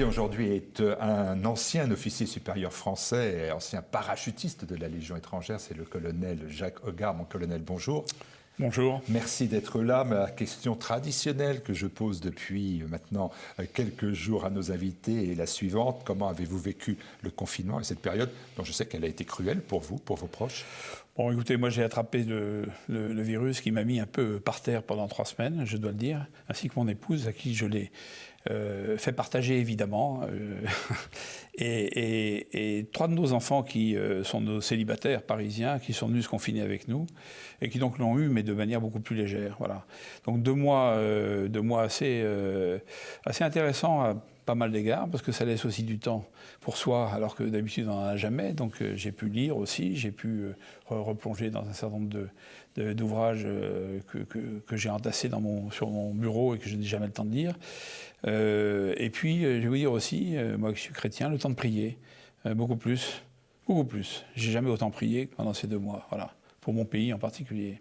invité aujourd'hui est un ancien officier supérieur français et ancien parachutiste de la Légion étrangère, c'est le colonel Jacques Hoggard. Mon colonel, bonjour. Bonjour. Merci d'être là. Ma question traditionnelle que je pose depuis maintenant quelques jours à nos invités est la suivante. Comment avez-vous vécu le confinement et cette période dont je sais qu'elle a été cruelle pour vous, pour vos proches? Bon, écoutez, moi j'ai attrapé le virus qui m'a mis un peu par terre pendant 3 semaines, je dois le dire, ainsi que mon épouse, à qui je l'ai fait partager évidemment. Et 3 de nos enfants qui sont nos célibataires parisiens, qui sont venus se confiner avec nous, et qui donc l'ont eu, mais de manière beaucoup plus légère. Voilà. Donc 2 mois assez intéressants à pas mal d'égards, parce que ça laisse aussi du temps pour soi, alors que d'habitude on n'en a jamais. Donc j'ai pu lire aussi, j'ai pu replonger dans un certain nombre d'ouvrages que j'ai entassés sur mon bureau et que je n'ai jamais le temps de lire. Et puis, je vais vous dire aussi, moi qui suis chrétien, le temps de prier, beaucoup plus. J'ai jamais autant prié que pendant ces 2 mois, voilà, pour mon pays en particulier.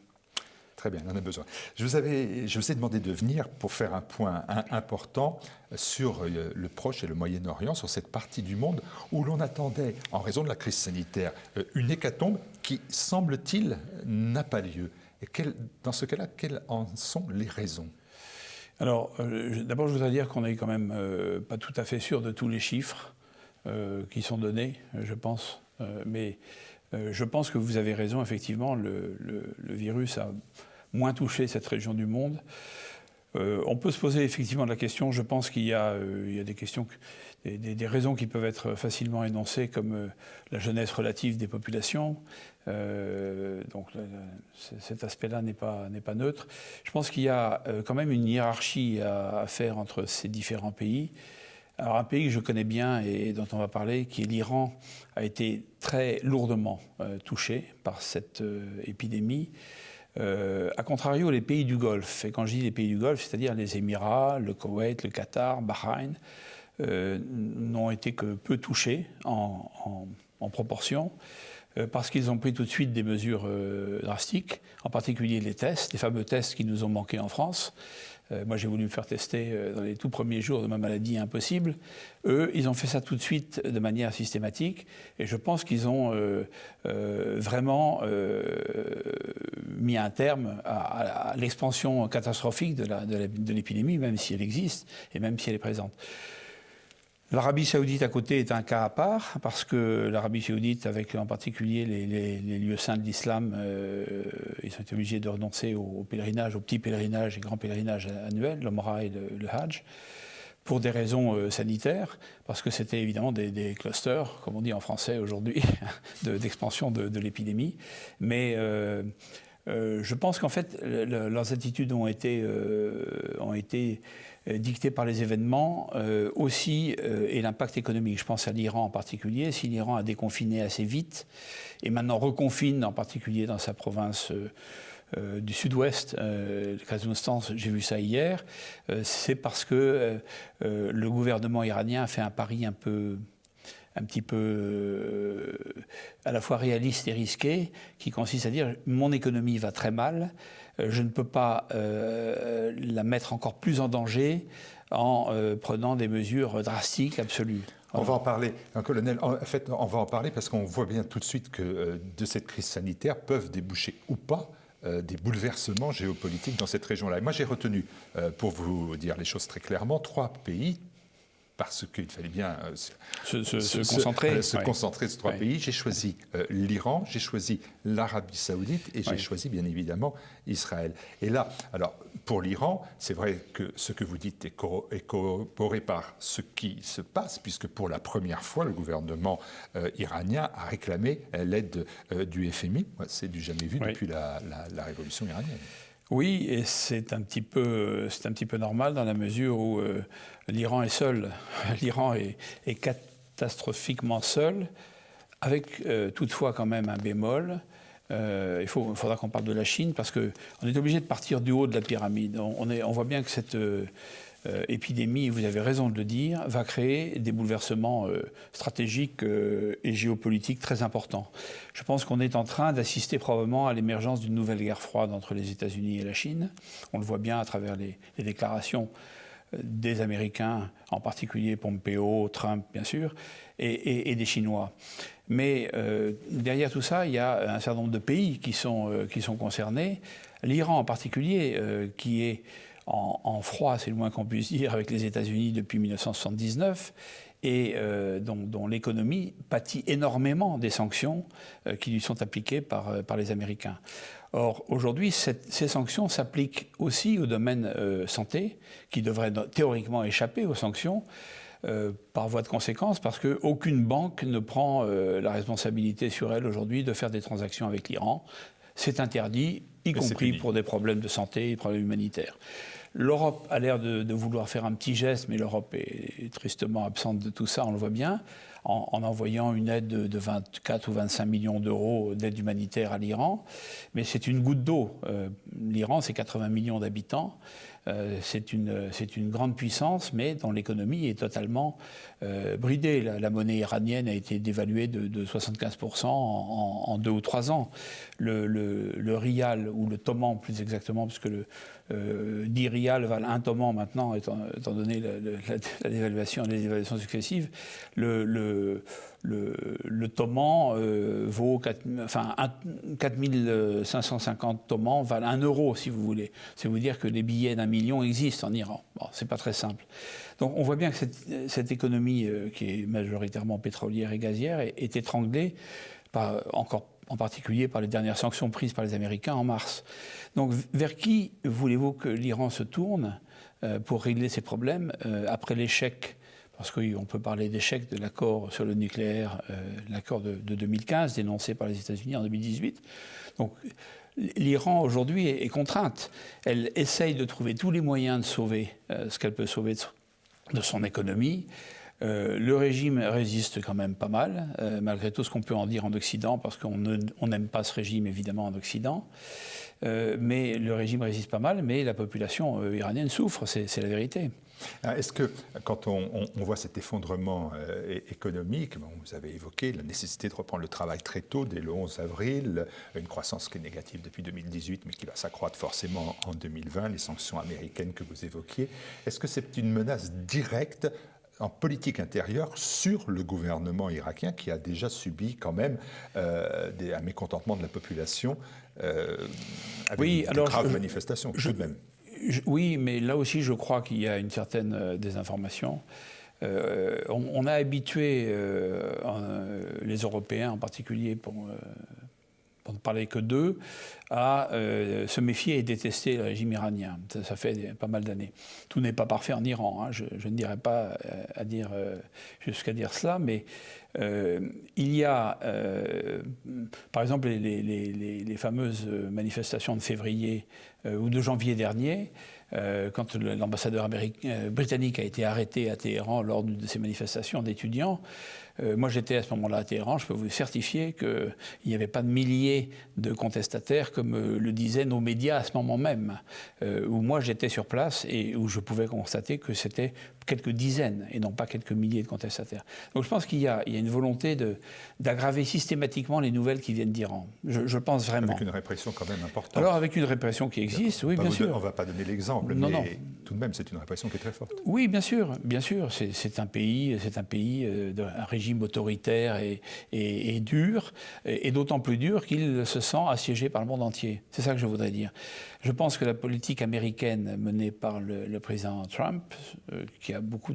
Très bien, on en a besoin. Je vous ai demandé de venir pour faire un point important sur le Proche et le Moyen-Orient, sur cette partie du monde où l'on attendait, en raison de la crise sanitaire, une hécatombe qui, semble-t-il, n'a pas lieu. Et dans ce cas-là, quelles en sont les raisons ? Alors, d'abord, je voudrais dire qu'on n'est quand même pas tout à fait sûr de tous les chiffres qui sont donnés, je pense. Mais je pense que vous avez raison, effectivement, le virus a moins touché cette région du monde. On peut se poser effectivement la question, je pense qu'il y a des questions, des raisons qui peuvent être facilement énoncées, comme la jeunesse relative des populations. Donc cet aspect-là n'est pas neutre. Je pense qu'il y a quand même une hiérarchie à faire entre ces différents pays. Alors un pays que je connais bien et dont on va parler, qui est l'Iran, a été très lourdement touché par cette épidémie. A contrario, les pays du Golfe, et quand je dis les pays du Golfe, c'est-à-dire les Émirats, le Koweït, le Qatar, Bahreïn, n'ont été que peu touchés en proportion, parce qu'ils ont pris tout de suite des mesures drastiques, en particulier les tests, les fameux tests qui nous ont manqué en France. Moi, j'ai voulu me faire tester dans les tout premiers jours de ma maladie impossible. Eux, ils ont fait ça tout de suite de manière systématique. Et je pense qu'ils ont vraiment mis un terme à l'expansion catastrophique de l'épidémie, même si elle existe et même si elle est présente. L'Arabie Saoudite à côté est un cas à part, parce que l'Arabie Saoudite, avec en particulier les lieux saints de l'islam, ils ont été obligés de renoncer au pèlerinage, au petit pèlerinage et grand pèlerinage annuel, l'Omra et le Hajj, pour des raisons sanitaires, parce que c'était évidemment des clusters, comme on dit en français aujourd'hui, d'expansion de l'épidémie. Mais je pense qu'en fait, leurs attitudes ont été dictées par les événements aussi et l'impact économique. Je pense à l'Iran en particulier. Si l'Iran a déconfiné assez vite et maintenant reconfine, en particulier dans sa province du sud-ouest, le Kazakhstan, j'ai vu ça hier, c'est parce que le gouvernement iranien a fait un pari un petit peu à la fois réaliste et risqué, qui consiste à dire mon économie va très mal, je ne peux pas la mettre encore plus en danger en prenant des mesures drastiques, absolues. On va en parler, colonel. En fait, on va en parler parce qu'on voit bien tout de suite que de cette crise sanitaire peuvent déboucher ou pas des bouleversements géopolitiques dans cette région-là. Et moi, j'ai retenu, pour vous dire les choses très clairement, 3 pays, parce qu'il fallait bien se concentrer sur 3 pays. J'ai choisi l'Iran, j'ai choisi l'Arabie Saoudite et j'ai choisi bien évidemment Israël. Et là, alors pour l'Iran, c'est vrai que ce que vous dites est corroboré par ce qui se passe, puisque pour la première fois, le gouvernement iranien a réclamé l'aide du FMI. C'est du jamais vu depuis la révolution iranienne. Oui, et c'est un petit peu normal dans la mesure où l'Iran est seul. L'Iran est catastrophiquement seul, avec toutefois quand même un bémol. Il faudra qu'on parle de la Chine, parce qu'on est obligé de partir du haut de la pyramide. On voit bien que cette épidémie, vous avez raison de le dire, va créer des bouleversements stratégiques et géopolitiques très importants. Je pense qu'on est en train d'assister probablement à l'émergence d'une nouvelle guerre froide entre les États-Unis et la Chine. On le voit bien à travers les déclarations des Américains, en particulier Pompeo, Trump bien sûr, et des Chinois. Mais derrière tout ça, il y a un certain nombre de pays qui sont concernés. L'Iran en particulier, qui est en froid, c'est le moins qu'on puisse dire, avec les États-Unis depuis 1979, et dont l'économie pâtit énormément des sanctions qui lui sont appliquées par les Américains. Or, aujourd'hui, ces sanctions s'appliquent aussi au domaine santé, qui devrait théoriquement échapper aux sanctions, par voie de conséquence, parce qu'aucune banque ne prend la responsabilité sur elle aujourd'hui de faire des transactions avec l'Iran. C'est interdit, y compris pour des problèmes de santé, des problèmes humanitaires. L'Europe a l'air de vouloir faire un petit geste, mais l'Europe est tristement absente de tout ça, on le voit bien, en envoyant une aide de 24 ou 25 millions d'euros d'aide humanitaire à l'Iran. Mais c'est une goutte d'eau. L'Iran, c'est 80 millions d'habitants. C'est une grande puissance, mais dont l'économie est totalement bridée. La monnaie iranienne a été dévaluée de 75% en 2 ou 3 ans. Le rial, ou le toman plus exactement, puisque 10 rials valent 1 toman maintenant, étant donné la dévaluation et les dévaluations successives, le toman vaut 4550 tomans valent 1 euro, si vous voulez. C'est vous dire que les billets d'1 million existent en Iran. Bon, c'est pas très simple. Donc on voit bien que cette économie, qui est majoritairement pétrolière et gazière, est étranglée, en particulier par les dernières sanctions prises par les Américains en mars. Donc vers qui voulez-vous que l'Iran se tourne pour régler ces problèmes après l'échec? Parce qu'on peut parler d'échec de l'accord sur le nucléaire, l'accord de 2015, dénoncé par les États-Unis en 2018. Donc l'Iran aujourd'hui est contrainte. Elle essaye de trouver tous les moyens de sauver ce qu'elle peut sauver de son économie. Le régime résiste quand même pas mal, malgré tout ce qu'on peut en dire en Occident, parce qu'on n'aime pas ce régime évidemment en Occident. Mais le régime résiste pas mal, mais la population iranienne souffre, c'est la vérité. Est-ce que, quand on voit cet effondrement économique, vous avez évoqué la nécessité de reprendre le travail très tôt, dès le 11 avril, une croissance qui est négative depuis 2018, mais qui va s'accroître forcément en 2020, les sanctions américaines que vous évoquiez, est-ce que c'est une menace directe en politique intérieure sur le gouvernement irakien, qui a déjà subi quand même un mécontentement de la population avec de graves manifestations, tout de même? Oui, mais là aussi, je crois qu'il y a une certaine désinformation. On a habitué les Européens, en particulier, pour ne parler que d'eux, à se méfier et détester le régime iranien. Ça fait pas mal d'années. Tout n'est pas parfait en Iran, hein. Je ne dirais pas jusqu'à dire cela, mais il y a, par exemple, les fameuses manifestations de février ou de janvier dernier, quand l'ambassadeur britannique a été arrêté à Téhéran lors de ces manifestations d'étudiants. Moi, j'étais à ce moment-là à Téhéran. Je peux vous certifier qu'il n'y avait pas de milliers de contestataires, comme le disaient nos médias à ce moment même, où moi j'étais sur place et où je pouvais constater que c'était quelques dizaines et non pas quelques milliers de contestataires. Donc je pense qu'il y a une volonté d'aggraver systématiquement les nouvelles qui viennent d'Iran. Je pense vraiment. Avec une répression quand même importante. Alors avec une répression qui existe, oui, bien sûr. On ne va pas donner l'exemple, mais tout de même c'est une répression qui est très forte. Oui, bien sûr, bien sûr. C'est un pays d'un régime autoritaire et dur, et d'autant plus dur qu'il se sent assiégé par le monde entier. C'est ça que je voudrais dire. Je pense que la politique américaine menée par le président Trump, qui a beaucoup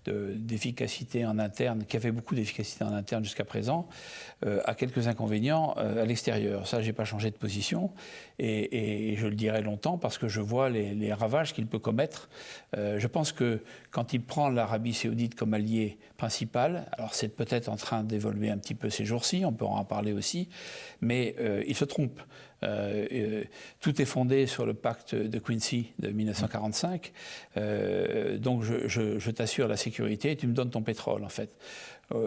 d'efficacité en interne, qui a fait beaucoup d'efficacité en interne jusqu'à présent, a quelques inconvénients à l'extérieur. Ça, j'ai pas changé de position, et je le dirai longtemps parce que je vois les ravages qu'il peut commettre. Je pense que quand il prend l'Arabie saoudite comme allié principal, alors c'est peut-être en train d'évoluer un petit peu ces jours-ci, on peut en parler aussi, mais il se trompe. Tout est fondé sur le pacte de Quincy de 1945. Donc je t'assure la sécurité et tu me donnes ton pétrole, en fait.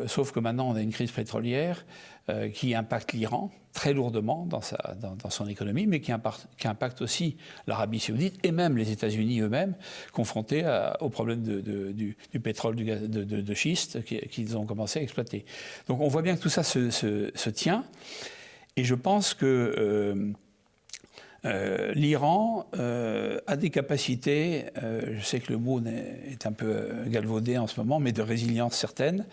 Sauf que maintenant, on a une crise pétrolière qui impacte l'Iran très lourdement dans son économie, mais qui impacte aussi l'Arabie saoudite et même les États-Unis eux-mêmes, confrontés au problème du pétrole, du gaz de schiste qu'ils ont commencé à exploiter. Donc on voit bien que tout ça se tient. Et je pense que L'Iran a des capacités, je sais que le mot est un peu galvaudé en ce moment, mais de résilience certaine.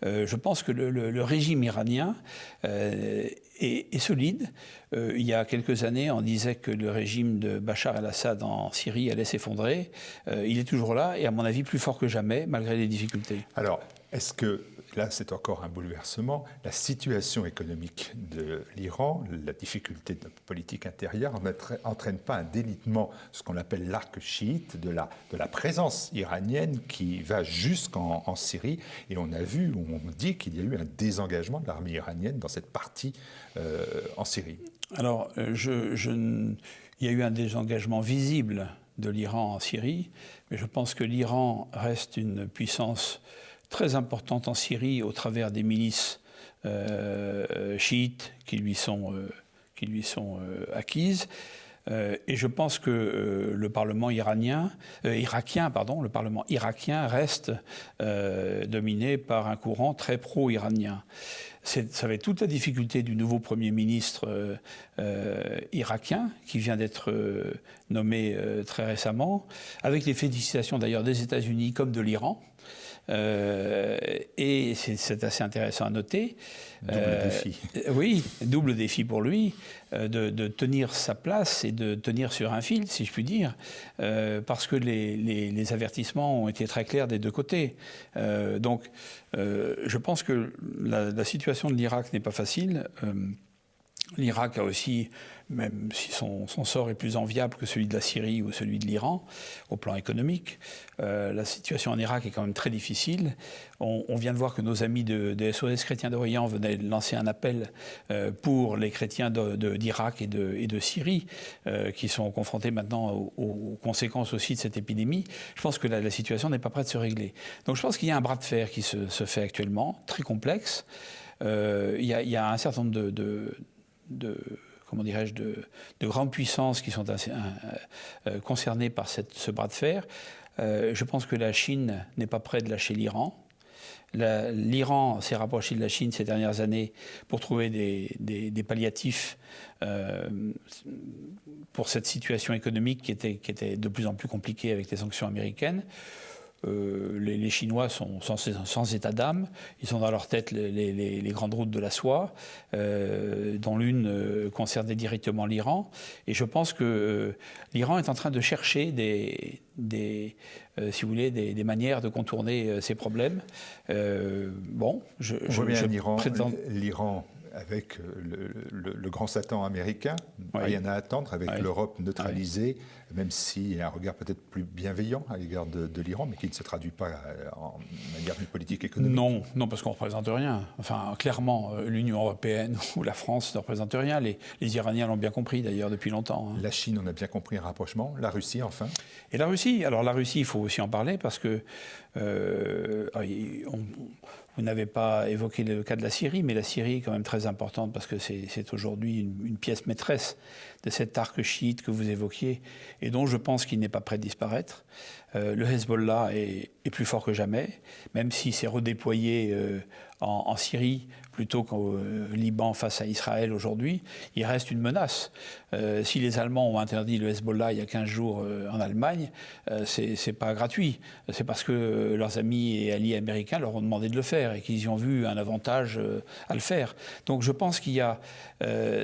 Je pense que le régime iranien est solide. Il y a quelques années, on disait que le régime de Bachar el-Assad en Syrie allait s'effondrer. Il est toujours là et à mon avis plus fort que jamais, malgré les difficultés. Alors, est-ce que, là c'est encore un bouleversement, la situation économique de l'Iran, la difficulté de la politique intérieure n'entraîne pas un délitement, ce qu'on appelle l'arc chiite, de la présence iranienne qui va jusqu'en Syrie? Et on a vu, on dit qu'il y a eu un désengagement de l'armée iranienne dans cette partie en Syrie. Alors, il y a eu un désengagement visible de l'Iran en Syrie, mais je pense que l'Iran reste une puissance très importante en Syrie au travers des milices chiites qui lui sont acquises. Et je pense que le Parlement irakien reste dominé par un courant très pro-iranien. Ça va être toute la difficulté du nouveau Premier ministre irakien, qui vient d'être nommé très récemment, avec les félicitations d'ailleurs des États-Unis comme de l'Iran. Et c'est assez intéressant à noter. Double défi. Oui, double défi pour lui, de tenir sa place et de tenir sur un fil, si je puis dire, parce que les avertissements ont été très clairs des deux côtés. Donc, je pense que la situation de l'Irak n'est pas facile. L'Irak a aussi, même si son sort est plus enviable que celui de la Syrie ou celui de l'Iran, au plan économique, la situation en Irak est quand même très difficile. On vient de voir que nos amis de SOS Chrétiens d'Orient venaient lancer un appel pour les chrétiens d'Irak et de Syrie, qui sont confrontés maintenant aux conséquences aussi de cette épidémie. Je pense que la situation n'est pas prête de se régler. Donc je pense qu'il y a un bras de fer qui se fait actuellement, très complexe. Il y a un certain nombre de grandes puissances qui sont concernées par ce bras de fer. Je pense que la Chine n'est pas prête de lâcher l'Iran. L'Iran s'est rapproché de la Chine ces dernières années pour trouver des palliatifs pour cette situation économique qui était de plus en plus compliquée avec les sanctions américaines. Les Chinois sont sans état d'âme. Ils sont dans leur tête les grandes routes de la soie, dont l'une concernait directement l'Iran. Et je pense que l'Iran est en train de chercher si vous voulez, des manières de contourner ces problèmes. On voit bien l'Iran avec le grand Satan américain, oui. Rien à attendre, avec l'Europe neutralisée, même s'il y a un regard peut-être plus bienveillant à l'égard de l'Iran, mais qui ne se traduit pas en manière de politique économique. Non, parce qu'on ne représente rien. Enfin, clairement, l'Union européenne ou la France ne représentent rien. Les Iraniens l'ont bien compris, d'ailleurs, depuis longtemps. La Chine, on a bien compris un rapprochement. La Russie, enfin. Et la Russie, il faut aussi en parler, parce que vous n'avez pas évoqué le cas de la Syrie, mais la Syrie est quand même très importante parce que c'est aujourd'hui une pièce maîtresse de cet arc chiite que vous évoquiez et dont je pense qu'il n'est pas prêt de disparaître. Le Hezbollah est plus fort que jamais, même s'il s'est redéployé en Syrie plutôt qu'au Liban face à Israël aujourd'hui, il reste une menace. Si les Allemands ont interdit le Hezbollah il y a 15 jours en Allemagne, c'est pas gratuit. C'est parce que leurs amis et alliés américains leur ont demandé de le faire et qu'ils y ont vu un avantage à le faire. Donc je pense qu'il y a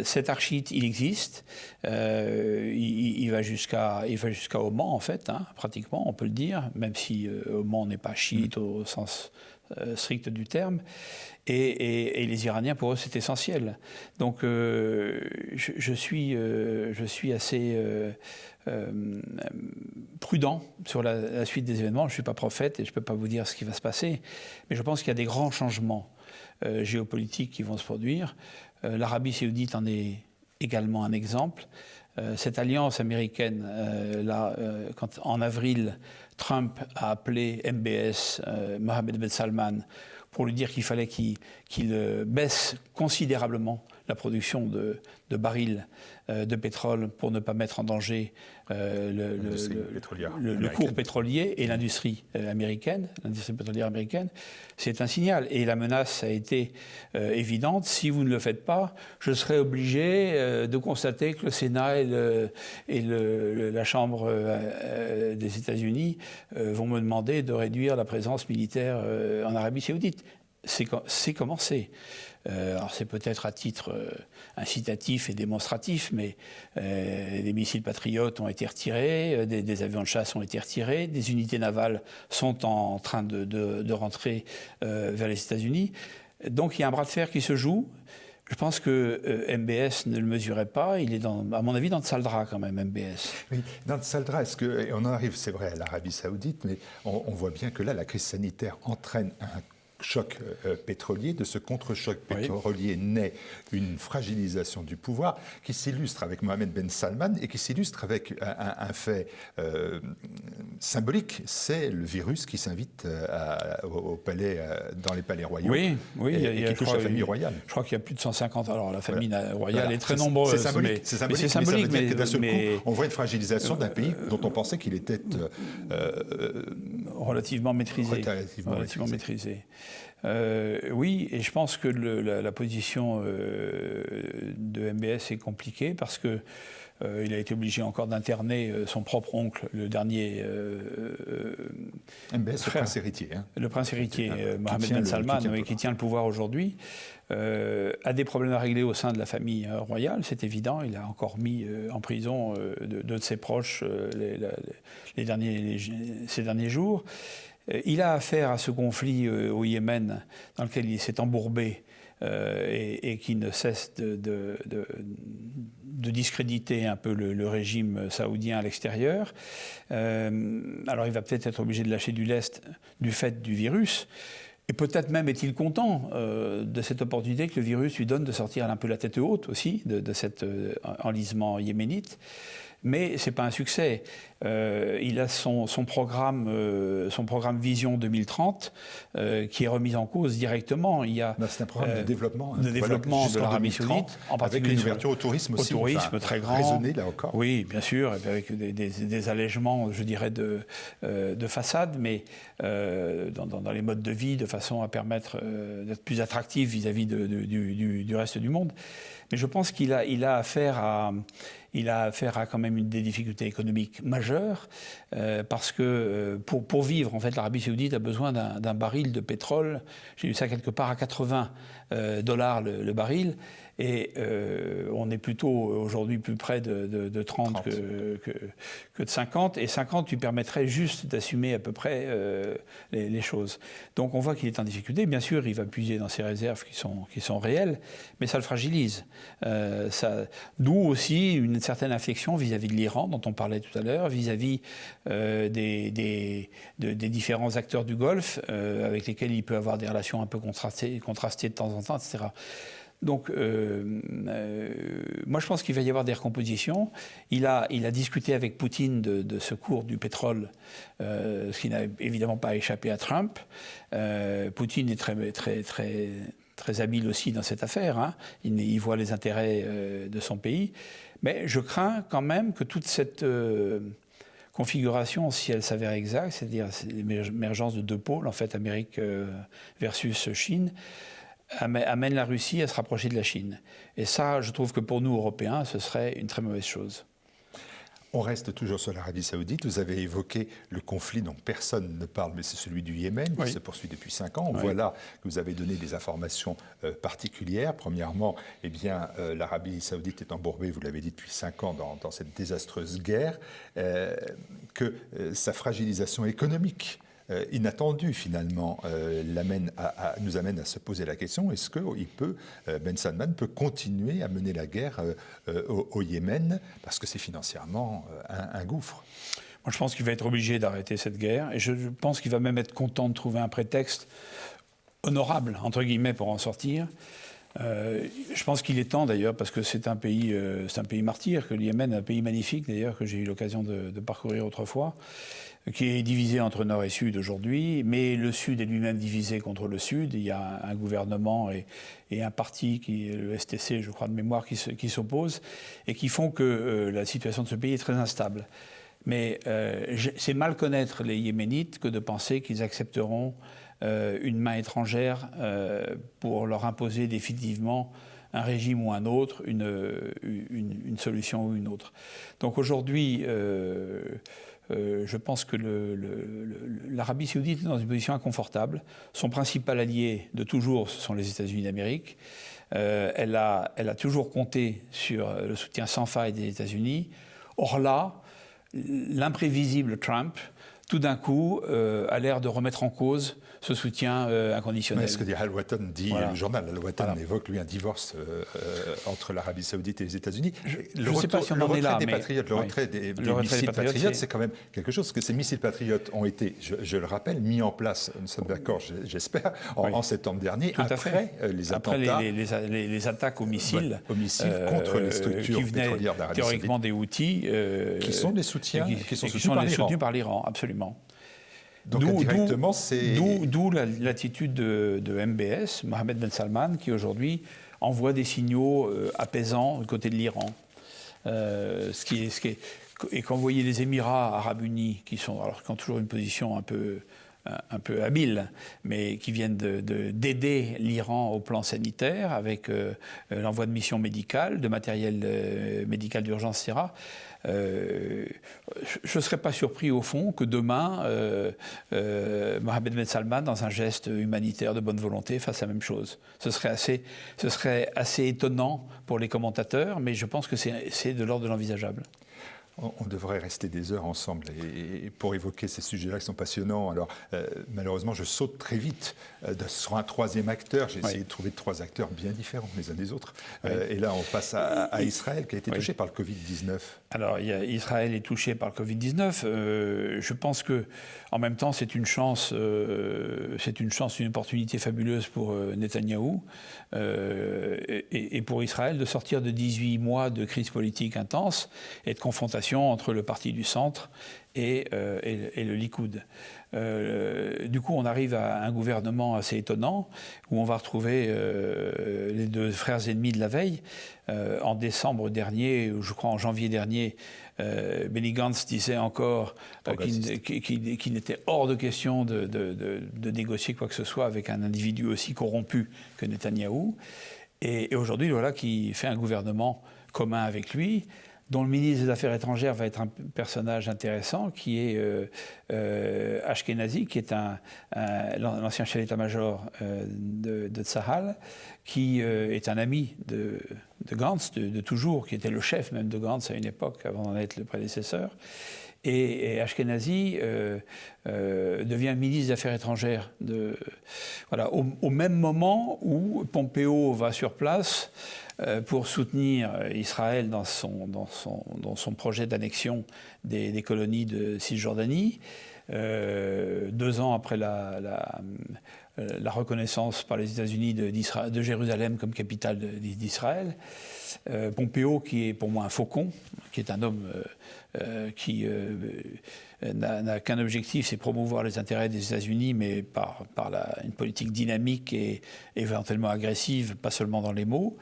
cet arc chiite, il existe. Il va jusqu'à Oman, en fait, pratiquement, on peut le dire, même si Oman n'est pas chiite au sens strict du terme. Et les Iraniens, pour eux, c'est essentiel. Donc, je suis assez prudent sur la suite des événements. Je ne suis pas prophète et je ne peux pas vous dire ce qui va se passer. Mais je pense qu'il y a des grands changements géopolitiques qui vont se produire. L'Arabie saoudite en est également un exemple. Cette alliance américaine, quand en avril, Trump a appelé MBS, Mohammed Ben Salman, pour lui dire qu'il fallait qu'il baisse considérablement la production de barils de pétrole pour ne pas mettre en danger le cours pétrolier et l'industrie américaine, l'industrie pétrolière américaine, c'est un signal. Et la menace a été évidente. Si vous ne le faites pas, je serai obligé de constater que le Sénat et la Chambre des États-Unis vont me demander de réduire la présence militaire en Arabie Saoudite. C'est commencé. Alors c'est peut-être à titre incitatif et démonstratif, mais des missiles patriotes ont été retirés, des avions de chasse ont été retirés, des unités navales sont en train de rentrer vers les États-Unis. Donc il y a un bras de fer qui se joue. Je pense que MBS ne le mesurait pas. Il est, à mon avis, dans de sales draps quand même, MBS. Oui, dans de sales draps. Et on en arrive, c'est vrai, à l'Arabie Saoudite, mais on voit bien que là, la crise sanitaire entraîne un choc pétrolier. De ce contre-choc pétrolier naît une fragilisation du pouvoir qui s'illustre avec Mohamed Ben Salman et qui s'illustre avec un fait symbolique, c'est le virus qui s'invite au palais, dans les palais royaux. Oui, et qui touche la famille royale. Je crois qu'il y a plus de 150. Alors la famille royale est très nombreuse. C'est symbolique. C'est symbolique, mais d'un seul coup, on voit une fragilisation d'un pays dont on pensait qu'il était relativement maîtrisé. Relativement maîtrisé. Oui, et je pense que la position de MBS est compliquée parce que il a été obligé encore d'interner son propre oncle, le dernier MBS, frère, le prince héritier. Hein. Le prince héritier, Mohamed Ben Salman, qui tient le pouvoir aujourd'hui, a des problèmes à régler au sein de la famille royale, c'est évident. Il a encore mis en prison deux de ses proches ces derniers jours. Il a affaire à ce conflit au Yémen dans lequel il s'est embourbé et qui ne cesse de discréditer un peu le régime saoudien à l'extérieur. Alors il va peut-être être obligé de lâcher du lest du fait du virus. Et peut-être même est-il content de cette opportunité que le virus lui donne de sortir un peu la tête haute aussi de cet enlisement yéménite. Mais ce n'est pas un succès. Il a son programme Vision 2030 qui est remis en cause directement. C'est un programme de développement. De développement de l'Arabie Saoudite, en particulier avec une ouverture au tourisme aussi. Au tourisme très grand. Raisonné là encore. Oui, bien sûr, et avec des allègements, je dirais, de façade, mais dans les modes de vie, de façon à permettre d'être plus attractif vis-à-vis du reste du monde. Mais je pense qu'il a affaire à quand même des difficultés économiques majeures parce que pour vivre, en fait, l'Arabie Saoudite a besoin d'un baril de pétrole. J'ai lu ça quelque part à $80 le baril. Et on est plutôt aujourd'hui plus près de 30 que de 50. Et 50 lui permettrait juste d'assumer à peu près les choses. Donc on voit qu'il est en difficulté. Bien sûr, il va puiser dans ses réserves qui sont réelles, mais ça le fragilise. D'où aussi une certaine affection vis-à-vis de l'Iran, dont on parlait tout à l'heure, vis-à-vis des différents acteurs du Golfe, avec lesquels il peut avoir des relations un peu contrastées de temps en temps, etc. Donc, moi, je pense qu'il va y avoir des recompositions. Il a discuté avec Poutine de ce cours du pétrole, ce qui n'a évidemment pas échappé à Trump. Poutine est très habile aussi dans cette affaire. Hein. Il voit les intérêts de son pays. Mais je crains quand même que toute cette configuration, si elle s'avère exacte, c'est-à-dire l'émergence de deux pôles, en fait, Amérique versus Chine, amène la Russie à se rapprocher de la Chine. Et ça, je trouve que pour nous, Européens, ce serait une très mauvaise chose. On reste toujours sur l'Arabie Saoudite. Vous avez évoqué le conflit dont personne ne parle, mais c'est celui du Yémen, qui se poursuit depuis 5 ans. On voit là que vous avez donné des informations particulières. Premièrement, eh bien, l'Arabie Saoudite est embourbée, vous l'avez dit, depuis 5 ans dans cette désastreuse guerre, que sa fragilisation économique inattendu finalement nous amène à se poser la question, est-ce que Ben Salman peut continuer à mener la guerre au Yémen, parce que c'est financièrement un gouffre. Moi, je pense qu'il va être obligé d'arrêter cette guerre, et je pense qu'il va même être content de trouver un prétexte honorable, entre guillemets, pour en sortir. Je pense qu'il est temps d'ailleurs, parce que c'est un pays martyr, que le Yémen est un pays magnifique d'ailleurs, que j'ai eu l'occasion de parcourir autrefois, qui est divisé entre Nord et Sud aujourd'hui, mais le Sud est lui-même divisé contre le Sud. Il y a un gouvernement et un parti, le STC, je crois de mémoire, qui s'opposent et qui font que la situation de ce pays est très instable. Mais c'est mal connaître les Yéménites que de penser qu'ils accepteront une main étrangère pour leur imposer définitivement un régime ou un autre, une solution ou une autre. Donc aujourd'hui, je pense que l'Arabie saoudite est dans une position inconfortable. Son principal allié de toujours, ce sont les États-Unis d'Amérique. Elle a toujours compté sur le soutien sans faille des États-Unis. Or là, l'imprévisible Trump, tout d'un coup, a l'air de remettre en cause ce soutien inconditionnel. Mais ce que dit Al-Watan dit, le journal Al-Watan évoque lui un divorce entre l'Arabie saoudite et les États-Unis. Je ne sais pas si on en est là, mais le retrait des missiles patriotes, c'est quand même quelque chose, parce que ces missiles patriotes ont été, je le rappelle, mis en place, nous sommes d'accord, j'espère, en septembre dernier, après les attentats. Après les attaques aux missiles contre les structures pétrolières d'Arabie saoudite. Théoriquement des Houthis. Qui sont des soutiens, qui sont soutenus par l'Iran, absolument. Donc indirectement, c'est... D'où l'attitude de MBS, Mohammed Ben Salman, qui aujourd'hui envoie des signaux apaisants du côté de l'Iran. Et quand vous voyez les Émirats arabes unis, qui ont toujours une position un peu habile, mais qui viennent d'aider l'Iran au plan sanitaire avec l'envoi de missions médicales, de matériel médical d'urgence, etc. Je ne serais pas surpris au fond que demain, Mohammed Ben Salman, dans un geste humanitaire de bonne volonté, fasse la même chose. Ce serait assez étonnant pour les commentateurs, mais je pense que c'est de l'ordre de l'envisageable. On devrait rester des heures ensemble et pour évoquer ces sujets-là qui sont passionnants. Alors, malheureusement, je saute très vite sur un troisième acteur. J'ai essayé de trouver 3 acteurs bien différents les uns des autres. Et là, on passe à Israël, qui a été touché par le Covid-19. Alors, Israël est touché par le Covid-19. Je pense que, en même temps, c'est une chance, une opportunité fabuleuse pour Netanyahou et pour Israël de sortir de 18 mois de crise politique intense et de confrontation entre le parti du centre et le Likoud. Du coup, on arrive à un gouvernement assez étonnant où on va retrouver les 2 frères ennemis de la veille. En décembre dernier, ou je crois en janvier dernier, Benny Gantz disait encore qu'il n'était hors de question de négocier quoi que ce soit avec un individu aussi corrompu que Netanyahou. Et aujourd'hui, voilà qui fait un gouvernement commun avec lui, dont le ministre des Affaires étrangères va être un personnage intéressant, qui est Ashkenazi, qui est l'ancien chef d'état-major de Tsahal, qui est un ami de Gantz, de toujours, qui était le chef même de Gantz à une époque, avant d'en être le prédécesseur. Et Ashkenazi devient ministre des Affaires étrangères au même moment où Pompeo va sur place pour soutenir Israël dans son projet d'annexion des colonies de Cisjordanie. 2 ans après la reconnaissance par les États-Unis de Jérusalem comme capitale d'Israël, Pompeo, qui est pour moi un faucon, qui est un homme qui n'a qu'un objectif, c'est promouvoir les intérêts des États-Unis, mais par une politique dynamique et éventuellement agressive, pas seulement dans les mots.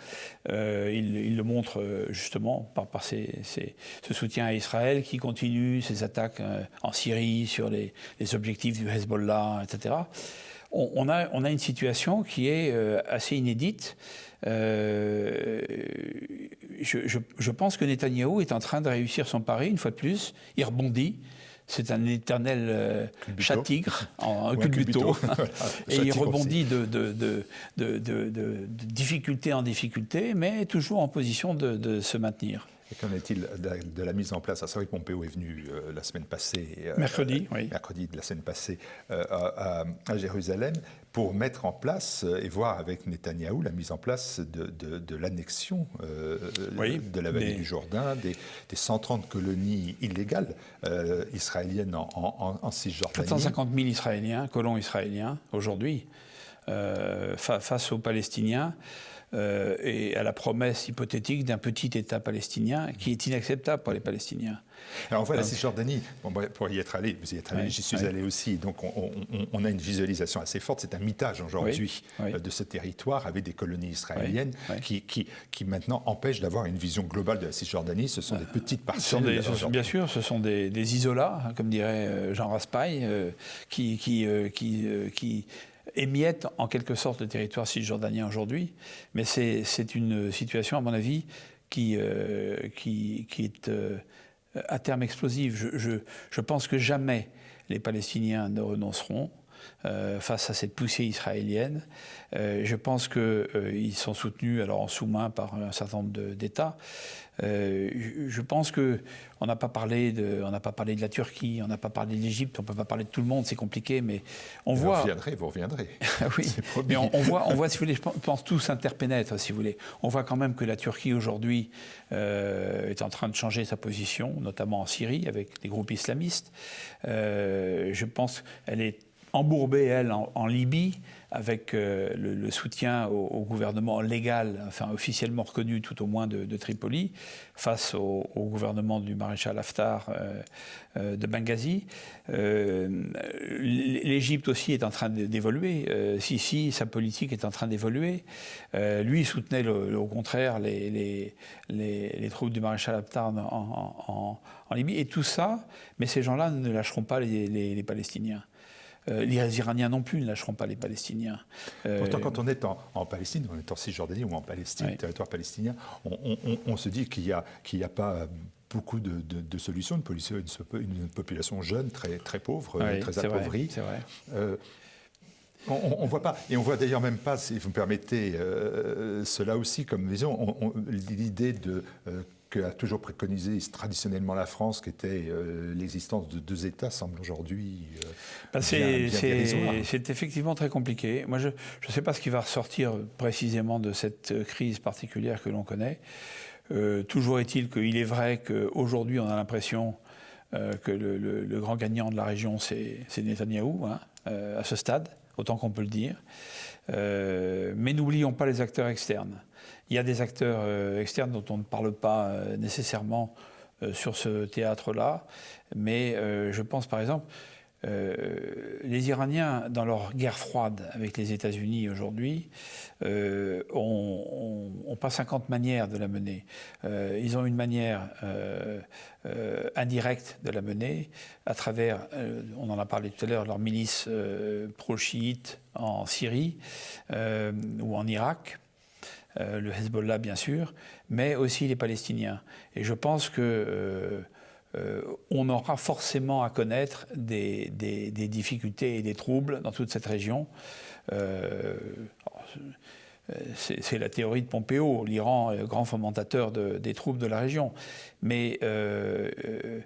Il le montre justement par ce soutien à Israël, qui continue ses attaques en Syrie sur les objectifs du Hezbollah, etc. On a une situation qui est assez inédite. Je pense que Netanyahou est en train de réussir son pari, une fois de plus. Il rebondit. C'est un éternel chat-tigre, en culbuto. Et il rebondit de difficulté en difficulté, mais toujours en position de se maintenir. Et qu'en est-il de la mise en place? Ah, c'est vrai que Pompeo est venu la semaine passée, mercredi de la semaine passée, à Jérusalem, pour mettre en place et voir avec Netanyahou la mise en place de l'annexion de la vallée du Jourdain, des 130 colonies illégales israéliennes en Cisjordanie. 450 000 colons israéliens aujourd'hui, face aux Palestiniens. et à la promesse hypothétique d'un petit État palestinien qui est inacceptable pour les Palestiniens. Alors voilà, la Cisjordanie, pour y être allé, vous y êtes allé, Oui, j'y suis oui. allé aussi, donc on a une visualisation assez forte, c'est un mitage aujourd'hui de ce territoire avec des colonies israéliennes qui maintenant empêchent d'avoir une vision globale de la Cisjordanie, ce sont des petites parcelles. Bien sûr, ce sont des isolats, hein, comme dirait Jean Raspail, qui émiettent en quelque sorte le territoire cisjordanien aujourd'hui, mais c'est une situation, à mon avis, qui est à terme explosive. Je pense que jamais les Palestiniens ne renonceront face à cette poussée israélienne. Je pense qu'ils sont soutenus alors en sous-main par un certain nombre d'États. Je pense qu'on n'a pas parlé de la Turquie, on n'a pas parlé de l'Égypte, on ne peut pas parler de tout le monde, c'est compliqué, mais on voit... Vous reviendrez. Oui, mais on voit, si vous voulez, je pense tout s'interpénètre, si vous voulez. On voit quand même que la Turquie aujourd'hui est en train de changer sa position, notamment en Syrie, avec les groupes islamistes. Je pense qu'elle est embourbée, elle, en Libye, avec le soutien au gouvernement légal, enfin officiellement reconnu tout au moins de Tripoli, face au gouvernement du maréchal Haftar de Benghazi. L'Égypte aussi est en train d'évoluer. Sisi, sa politique est en train d'évoluer. Lui soutenait au contraire les troupes du maréchal Haftar en Libye. Et tout ça, mais ces gens-là ne lâcheront pas les Palestiniens. Les Iraniens non plus ne lâcheront pas les Palestiniens. Pourtant, quand on est en Palestine, on est en Cisjordanie ou en Palestine, territoire palestinien, on se dit qu'il n'y a pas beaucoup de solutions. Une population jeune, très pauvre, très appauvrie. C'est vrai. On ne voit pas, et on ne voit d'ailleurs même pas, si vous me permettez, cela aussi comme vision, l'idée qu'a toujours préconisé traditionnellement la France, qui était l'existence de deux États, semble aujourd'hui bien dérisoire. C'est effectivement très compliqué. Moi, je ne sais pas ce qui va ressortir précisément de cette crise particulière que l'on connaît. Toujours est-il qu'il est vrai qu'aujourd'hui, on a l'impression que le grand gagnant de la région, c'est Netanyahou, hein, à ce stade, autant qu'on peut le dire. Mais n'oublions pas les acteurs externes. Il y a des acteurs externes dont on ne parle pas nécessairement sur ce théâtre-là, mais je pense par exemple, les Iraniens, dans leur guerre froide avec les États-Unis aujourd'hui, ont pas 50 manières de la mener. Ils ont une manière indirecte de la mener à travers, on en a parlé tout à l'heure, leur milice pro-chiite en Syrie ou en Irak. Le Hezbollah, bien sûr, mais aussi les Palestiniens. Et je pense que on aura forcément à connaître des difficultés et des troubles dans toute cette région. C'est la théorie de Pompéo. L'Iran est le grand fomentateur des troubles de la région. Mais il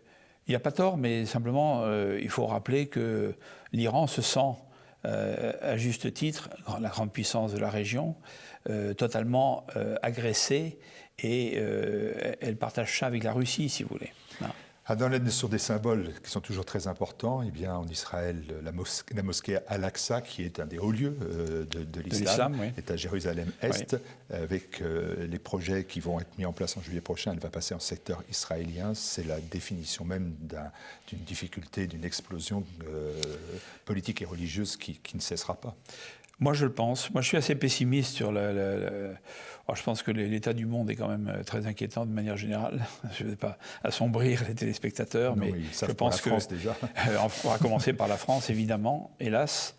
n'y a pas tort, mais simplement, il faut rappeler que l'Iran se sent, à juste titre, la grande puissance de la région, totalement agressée, et elle partage ça avec la Russie, si vous voulez. Non. Sur des symboles qui sont toujours très importants, eh bien, en Israël, la mosquée Al-Aqsa, qui est un des hauts lieux de l'islam, est à Jérusalem-Est, avec les projets qui vont être mis en place en juillet prochain. Elle va passer en secteur israélien. C'est la définition même d'une difficulté, d'une explosion politique et religieuse qui ne cessera pas. Moi, je le pense. Moi, je suis assez pessimiste sur je pense que l'état du monde est quand même très inquiétant de manière générale. Je ne vais pas assombrir les téléspectateurs, mais je pense que on va commencer par la France, évidemment, hélas,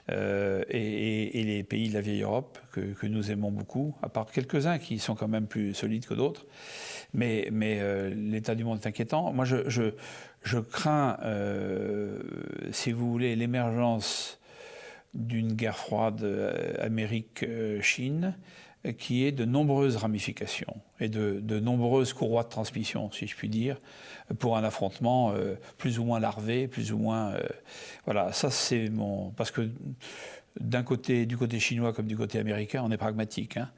et les pays de la vieille Europe que nous aimons beaucoup, à part quelques-uns qui sont quand même plus solides que d'autres. Mais l'état du monde est inquiétant. Moi, je crains, si vous voulez, l'émergence d'une guerre froide Amérique-Chine qui ait de nombreuses ramifications et de nombreuses courroies de transmission, si je puis dire, pour un affrontement plus ou moins larvé, plus ou moins... voilà, ça c'est parce que du côté chinois comme du côté américain, on est pragmatique. Hein.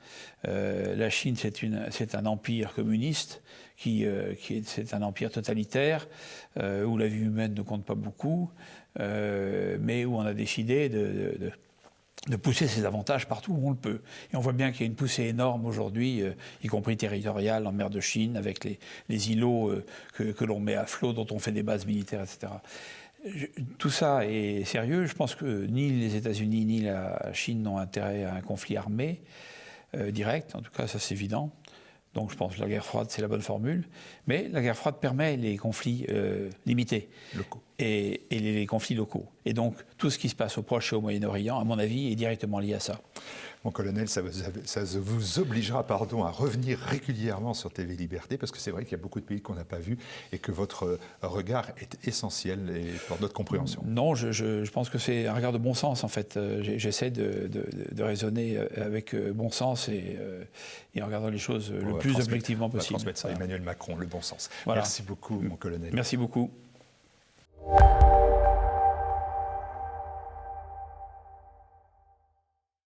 La Chine, c'est un empire communiste, c'est un empire totalitaire, où la vie humaine ne compte pas beaucoup, mais où on a décidé de pousser ses avantages partout où on le peut. Et on voit bien qu'il y a une poussée énorme aujourd'hui, y compris territoriale, en mer de Chine, avec les îlots que l'on met à flot, dont on fait des bases militaires, etc. Tout ça est sérieux. Je pense que ni les États-Unis ni la Chine n'ont intérêt à un conflit armé direct. En tout cas, ça c'est évident. Donc je pense que la guerre froide, c'est la bonne formule. Mais la guerre froide permet les conflits limités. Locaux. Et les conflits locaux. Et donc, tout ce qui se passe au Proche et au Moyen-Orient, à mon avis, est directement lié à ça. Mon colonel, ça vous obligera à revenir régulièrement sur TV Liberté, parce que c'est vrai qu'il y a beaucoup de pays qu'on n'a pas vus et que votre regard est essentiel pour notre compréhension. Non, je pense que c'est un regard de bon sens, en fait. J'essaie de raisonner avec bon sens et en regardant les choses le plus objectivement possible. On va transmettre ça à Emmanuel Macron, le bon sens. Voilà. Merci beaucoup, mon colonel. Merci beaucoup.